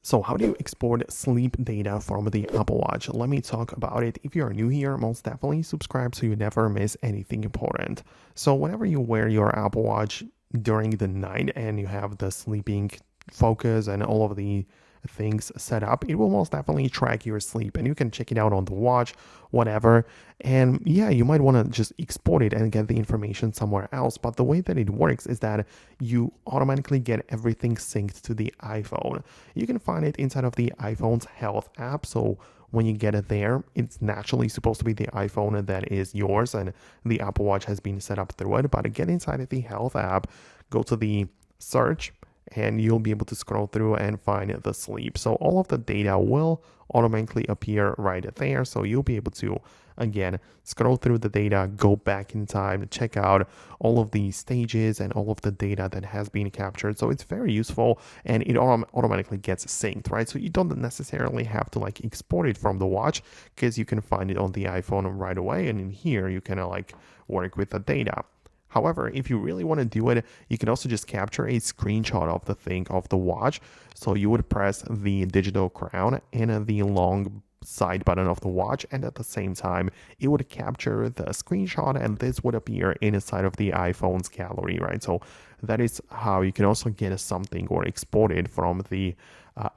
So how do you export sleep data from the Apple Watch? Let me talk about it. If you are new here, most definitely subscribe so you never miss anything important. So whenever you wear your Apple Watch during the night and you have the sleeping focus and all of the things set up, it will most definitely track your sleep and you can check it out on the watch, whatever. And yeah, you might want to just export it and get the information somewhere else. But the way that it works is that you automatically get everything synced to the iPhone. You can find it inside of the iPhone's Health app. So when you get it there, it's naturally supposed to be the iPhone that is yours and the Apple Watch has been set up through it. But get inside of the Health app, go to the search, and you'll be able to scroll through and find the sleep. So all of the data will automatically appear right there. So you'll be able to, again, scroll through the data, go back in time, check out all of the stages and all of the data that has been captured. So it's very useful and it automatically gets synced, right? So you don't necessarily have to like export it from the watch because you can find it on the iPhone right away. And in here, you can like work with the data. However, if you really want to do it, you can also just capture a screenshot of the thing of the watch. So you would press the digital crown and the long side button of the watch, and at the same time it would capture the screenshot and this would appear inside of the iPhone's gallery, right? So that is how you can also get something or export it from the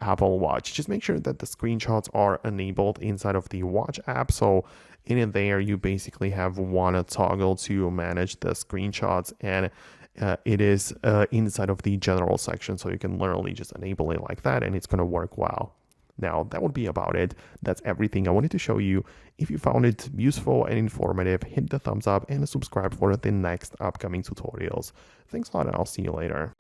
Apple Watch. Just make sure that the screenshots are enabled inside of the watch app. So in there you basically have one toggle to manage the screenshots, and it is inside of the general section, so you can literally just enable it like that and it's going to work well. Now, that would be about it. That's everything I wanted to show you. If you found it useful and informative, hit the thumbs up and subscribe for the next upcoming tutorials. Thanks a lot, and I'll see you later.